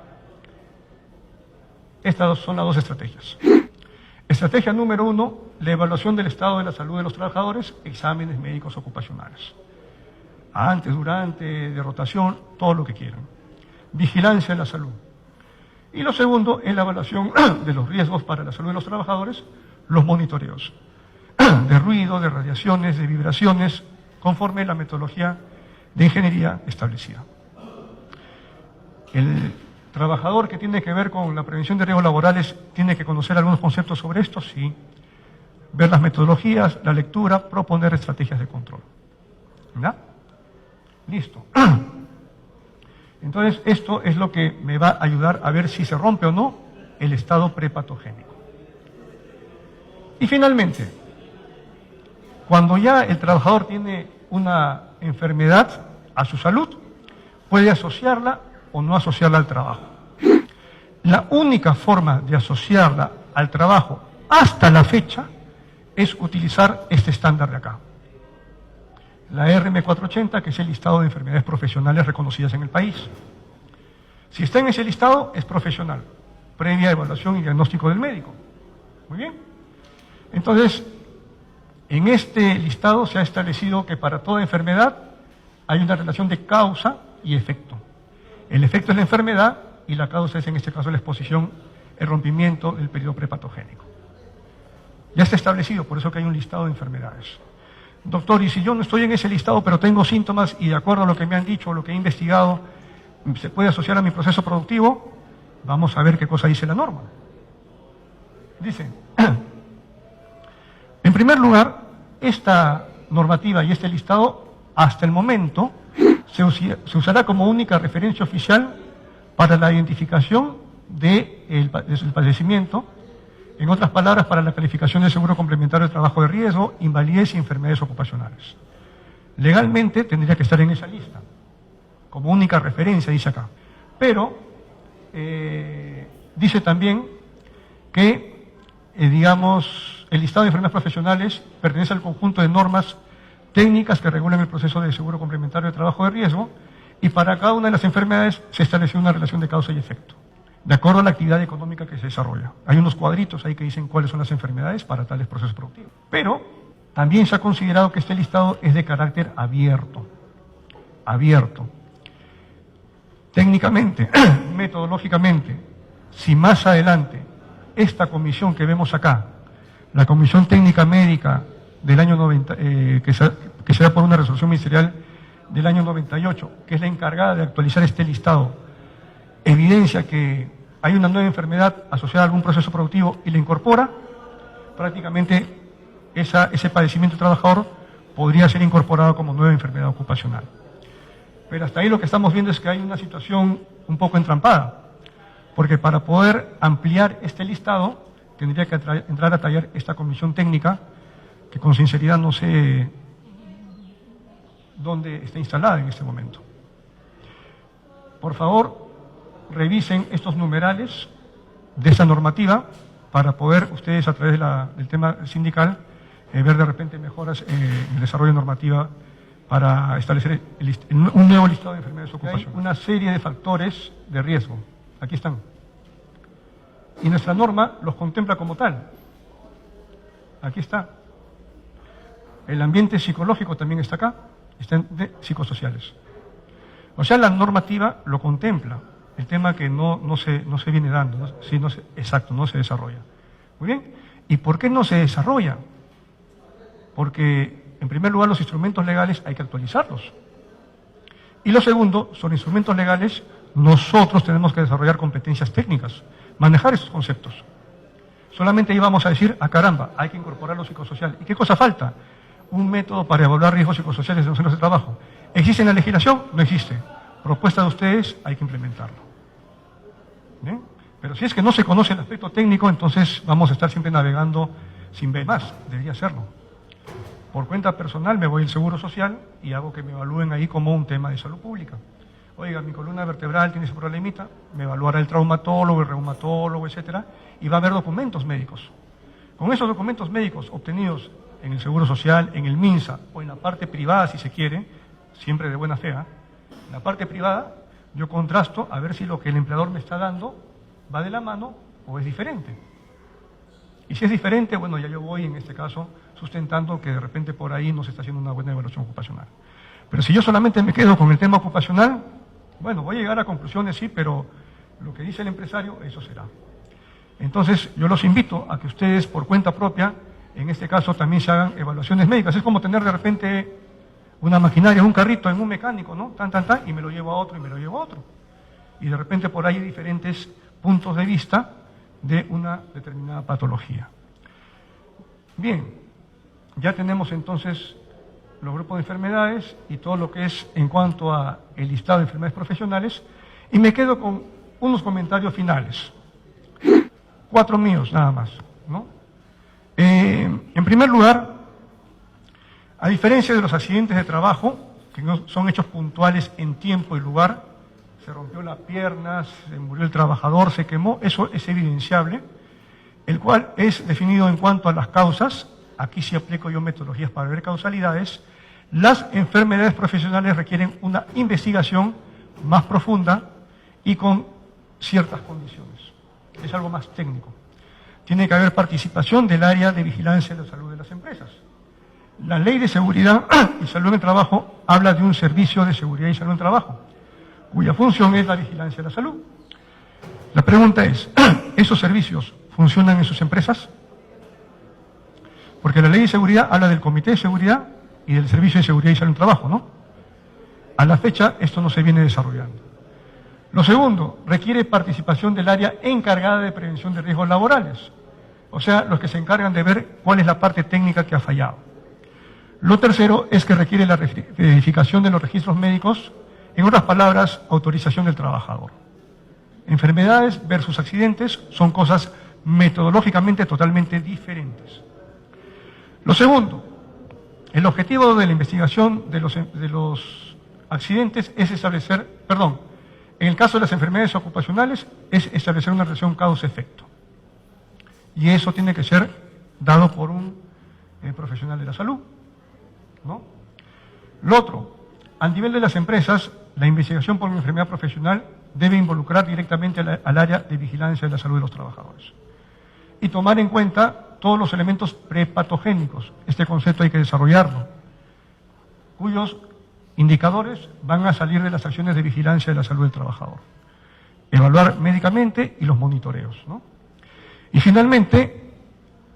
Estas son las 2 estrategias. Estrategia número 1, la evaluación del estado de la salud de los trabajadores, exámenes médicos ocupacionales. Antes, durante, de rotación, todo lo que quieran. Vigilancia en la salud. Y lo segundo es la evaluación de los riesgos para la salud de los trabajadores, los monitoreos de ruido, de radiaciones, de vibraciones, conforme a la metodología de ingeniería establecida. El trabajador que tiene que ver con la prevención de riesgos laborales tiene que conocer algunos conceptos sobre esto, sí. Ver las metodologías, la lectura, proponer estrategias de control. ¿Ya? Listo. Entonces, esto es lo que me va a ayudar a ver si se rompe o no el estado prepatogénico. Y finalmente, cuando ya el trabajador tiene una enfermedad a su salud, puede asociarla o no asociarla al trabajo. La única forma de asociarla al trabajo hasta la fecha es utilizar este estándar de acá. La RM480, que es el listado de enfermedades profesionales reconocidas en el país. Si está en ese listado, es profesional, previa evaluación y diagnóstico del médico. Muy bien. Entonces, en este listado se ha establecido que para toda enfermedad hay una relación de causa y efecto. El efecto es la enfermedad y la causa es, en este caso, la exposición, el rompimiento del periodo prepatogénico. Ya está establecido, por eso que hay un listado de enfermedades. Doctor, y si yo no estoy en ese listado, pero tengo síntomas y de acuerdo a lo que me han dicho, lo que he investigado, ¿se puede asociar a mi proceso productivo? Vamos a ver qué cosa dice la norma. Dice, en primer lugar, esta normativa y este listado, hasta el momento, se usará como única referencia oficial para la identificación del padecimiento, en otras palabras, para la calificación de seguro complementario de trabajo de riesgo, invalidez y enfermedades ocupacionales. Legalmente tendría que estar en esa lista, como única referencia, dice acá. Pero dice también que, digamos, el listado de enfermedades profesionales pertenece al conjunto de normas técnicas que regulan el proceso de seguro complementario de trabajo de riesgo, y para cada una de las enfermedades se estableció una relación de causa y efecto, de acuerdo a la actividad económica que se desarrolla. Hay unos cuadritos ahí que dicen cuáles son las enfermedades para tales procesos productivos. Pero también se ha considerado que este listado es de carácter abierto. Abierto. Técnicamente, metodológicamente, si más adelante esta comisión que vemos acá, la Comisión Técnica Médica del año 90, que se da por una resolución ministerial del año 98, que es la encargada de actualizar este listado, evidencia que hay una nueva enfermedad asociada a algún proceso productivo y la incorpora, prácticamente ese padecimiento trabajador podría ser incorporado como nueva enfermedad ocupacional. Pero hasta ahí lo que estamos viendo es que hay una situación un poco entrampada, porque para poder ampliar este listado tendría que entrar a tallar esta comisión técnica, que con sinceridad no sé dónde está instalada en este momento. Por favor, revisen estos numerales de esta normativa para poder ustedes, a través del tema sindical, ver de repente mejoras en el desarrollo de normativa para establecer un nuevo listado de enfermedades ocupacionales. Hay una serie de factores de riesgo. Aquí están. Y nuestra norma los contempla como tal. Aquí está. El ambiente psicológico también está acá. Están de psicosociales. O sea, la normativa lo contempla. El tema que no se viene dando, ¿no? Sí, exacto, no se desarrolla. Muy bien. ¿Y por qué no se desarrolla? Porque, en primer lugar, los instrumentos legales hay que actualizarlos. Y lo segundo, son instrumentos legales, nosotros tenemos que desarrollar competencias técnicas, manejar esos conceptos. Solamente íbamos a decir, caramba, hay que incorporar lo psicosocial. ¿Y qué cosa falta? Un método para evaluar riesgos psicosociales en los centros de trabajo. ¿Existe en la legislación? No existe. Propuesta de ustedes, hay que implementarlo. ¿Bien? Pero si es que no se conoce el aspecto técnico, entonces vamos a estar siempre navegando sin ver más. Debería hacerlo. Por cuenta personal me voy al Seguro Social y hago que me evalúen ahí como un tema de salud pública. Oiga, mi columna vertebral tiene ese problemita, me evaluará el traumatólogo, el reumatólogo, etcétera, y va a haber documentos médicos. Con esos documentos médicos obtenidos en el Seguro Social, en el MINSA o en la parte privada, si se quiere, siempre de buena fe, en la parte privada, yo contrasto a ver si lo que el empleador me está dando va de la mano o es diferente. Y si es diferente, bueno, ya yo voy en este caso sustentando que de repente por ahí no se está haciendo una buena evaluación ocupacional. Pero si yo solamente me quedo con el tema ocupacional, bueno, voy a llegar a conclusiones, sí, pero lo que dice el empresario, eso será. Entonces, yo los invito a que ustedes, por cuenta propia, en este caso también se hagan evaluaciones médicas. Es como tener de repente una maquinaria, un carrito en un mecánico, ¿no? Y me lo llevo a otro y me lo llevo a otro. Y de repente por ahí hay diferentes puntos de vista de una determinada patología. Bien, ya tenemos entonces los grupos de enfermedades y todo lo que es en cuanto a el listado de enfermedades profesionales, y me quedo con unos comentarios finales. 4 míos nada más, ¿no? En primer lugar, a diferencia de los accidentes de trabajo, que no son hechos puntuales en tiempo y lugar, se rompió la pierna, se murió el trabajador, se quemó, eso es evidenciable, el cual es definido en cuanto a las causas. Aquí sí aplico yo metodologías para ver causalidades. Las enfermedades profesionales requieren una investigación más profunda y con ciertas condiciones. Es algo más técnico. Tiene que haber participación del área de vigilancia de la salud de las empresas. La Ley de Seguridad y Salud en el Trabajo habla de un servicio de seguridad y salud en el trabajo, cuya función es la vigilancia de la salud. La pregunta es, ¿esos servicios funcionan en sus empresas? Porque la Ley de Seguridad habla del Comité de Seguridad y del Servicio de Seguridad y Salud en el Trabajo, ¿no? A la fecha, esto no se viene desarrollando. Lo segundo, requiere participación del área encargada de prevención de riesgos laborales, o sea, los que se encargan de ver cuál es la parte técnica que ha fallado. Lo tercero es que requiere la verificación de los registros médicos, en otras palabras, autorización del trabajador. Enfermedades versus accidentes son cosas metodológicamente totalmente diferentes. Lo segundo, el objetivo de la investigación de los accidentes es establecer, en el caso de las enfermedades ocupacionales, es establecer una relación causa-efecto. Y eso tiene que ser dado por un profesional de la salud, ¿no? Lo otro, a nivel de las empresas, la investigación por una enfermedad profesional debe involucrar directamente al área de vigilancia de la salud de los trabajadores. Y tomar en cuenta todos los elementos prepatogénicos. Este concepto hay que desarrollarlo, cuyos indicadores van a salir de las acciones de vigilancia de la salud del trabajador. Evaluar médicamente y los monitoreos, ¿no? Y finalmente,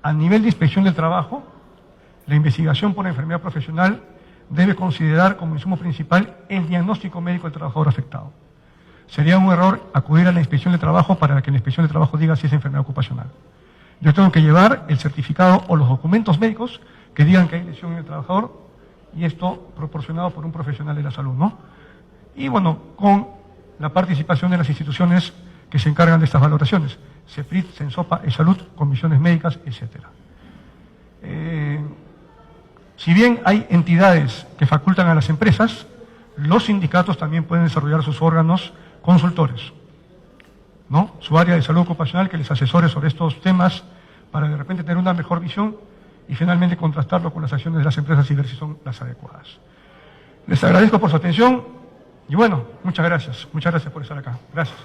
a nivel de inspección del trabajo, la investigación por enfermedad profesional debe considerar como insumo principal el diagnóstico médico del trabajador afectado. Sería un error acudir a la inspección de trabajo para que la inspección de trabajo diga si es enfermedad ocupacional. Yo tengo que llevar el certificado o los documentos médicos que digan que hay lesión en el trabajador, y esto proporcionado por un profesional de la salud, ¿no? Y bueno, con la participación de las instituciones que se encargan de estas valoraciones, CEPRIT, CENSOPA, ESalud, comisiones médicas, etc. Si bien hay entidades que facultan a las empresas, los sindicatos también pueden desarrollar sus órganos consultores, ¿no? Su área de salud ocupacional que les asesore sobre estos temas para de repente tener una mejor visión y finalmente contrastarlo con las acciones de las empresas y ver si son las adecuadas. Les agradezco por su atención y bueno, muchas gracias por estar acá. Gracias.